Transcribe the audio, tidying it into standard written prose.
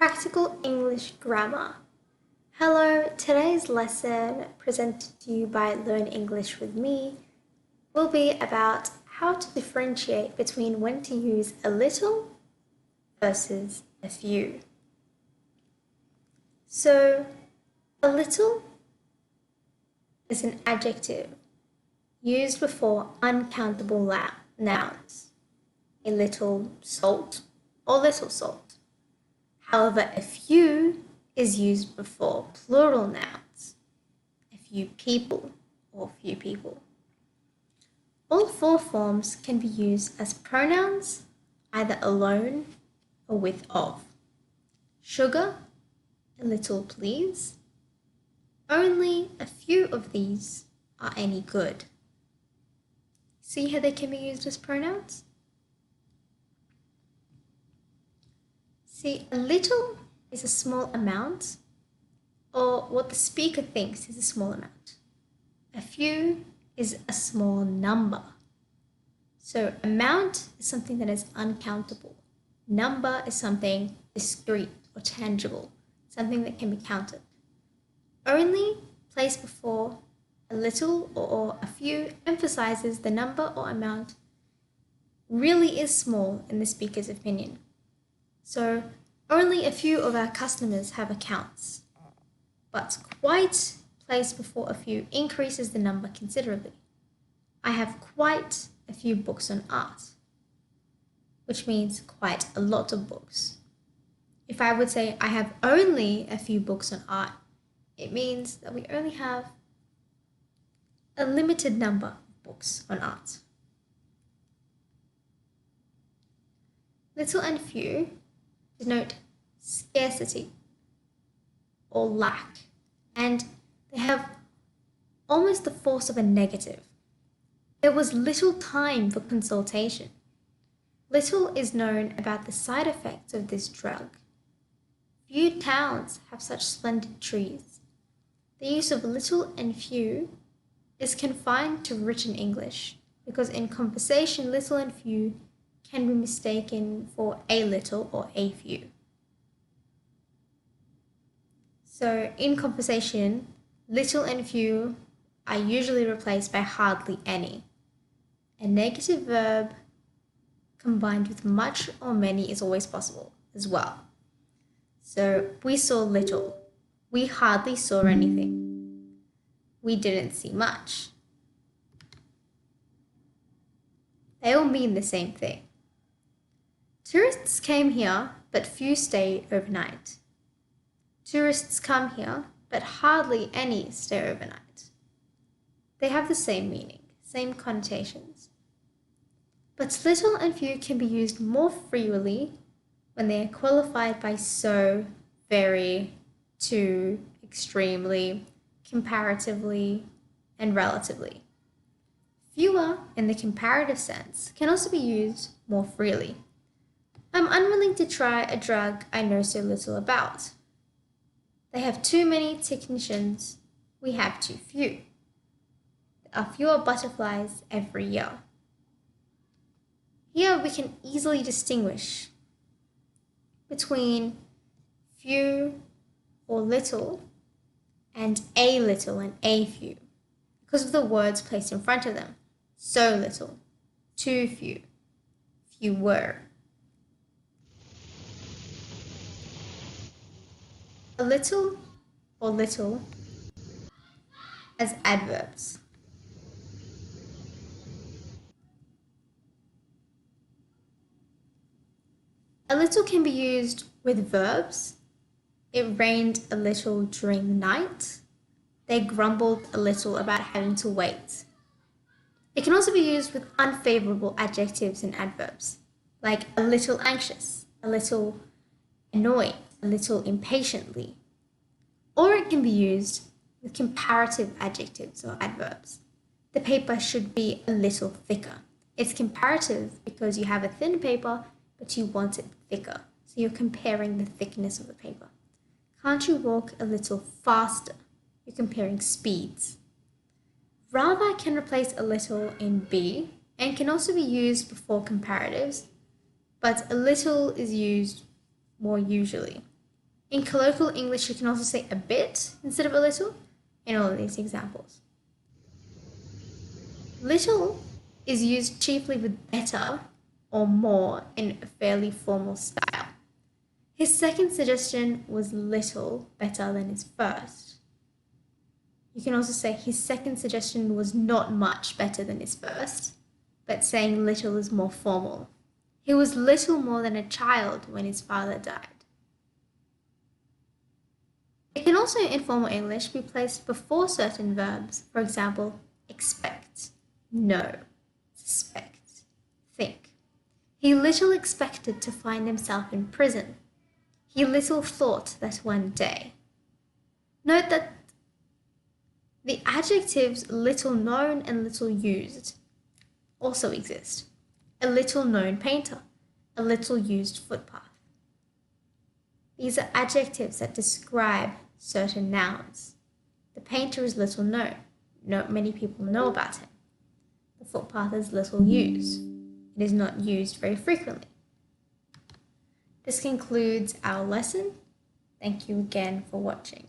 Practical English Grammar. Hello, today's lesson presented to you by Learn English with me will be about how to differentiate between when to use a little versus a few. So, a little is an adjective used before uncountable nouns, a little salt or little salt. However, a few is used before plural nouns, a few people or few people. All four forms can be used as pronouns, either alone or with of. Sugar, a little please. Only a few of these are any good. See how they can be used as pronouns? See, a little is a small amount, or what the speaker thinks is a small amount. A few is a small number. So amount is something that is uncountable. Number is something discrete or tangible, something that can be counted. Only placed before a little or a few emphasizes the number or amount really is small in the speaker's opinion. So only a few of our customers have accounts, but quite placed before a few increases the number considerably. I have quite a few books on art, which means quite a lot of books. If I would say I have only a few books on art, it means that we only have a limited number of books on art. Little and few denote scarcity or lack, and they have almost the force of a negative. There was little time for consultation. Little is known about the side effects of this drug. Few towns have such splendid trees. The use of little and few is confined to written English because in conversation, little and few can be mistaken for a little or a few. So in conversation, little and few are usually replaced by hardly any. A negative verb combined with much or many is always possible as well. So we saw little. We hardly saw anything. We didn't see much. They all mean the same thing. Tourists came here, but few stayed overnight. Tourists come here, but hardly any stay overnight. They have the same meaning, same connotations. But little and few can be used more freely when they are qualified by so, very, to, extremely, comparatively, and relatively. Fewer, in the comparative sense, can also be used more freely. I'm unwilling to try a drug I know so little about. They have too many technicians. We have too few. There are fewer butterflies every year. Here we can easily distinguish between few or little and a few because of the words placed in front of them. So little, too few, fewer. A little or little as adverbs. A little can be used with verbs. It rained a little during the night. They grumbled a little about having to wait. It can also be used with unfavorable adjectives and adverbs, like a little anxious, a little annoyed, a little impatiently. Or it can be used with comparative adjectives or adverbs. The paper should be a little thicker. It's comparative because you have a thin paper, but you want it thicker. So you're comparing the thickness of the paper. Can't you walk a little faster? You're comparing speeds. Rather can replace a little in be and can also be used before comparatives, but a little is used more usually. In colloquial English, you can also say a bit instead of a little in all of these examples. Little is used chiefly with better or more in a fairly formal style. His second suggestion was little better than his first. You can also say his second suggestion was not much better than his first, but saying little is more formal. He was little more than a child when his father died. It can also, in formal English, be placed before certain verbs, for example, expect, know, suspect, think. He little expected to find himself in prison. He little thought that one day. Note that the adjectives little known and little used also exist. A little known painter, a little used footpath. These are adjectives that describe certain nouns. The painter is little known. Not many people know about him. The footpath is little used. It is not used very frequently. This concludes our lesson. Thank you again for watching.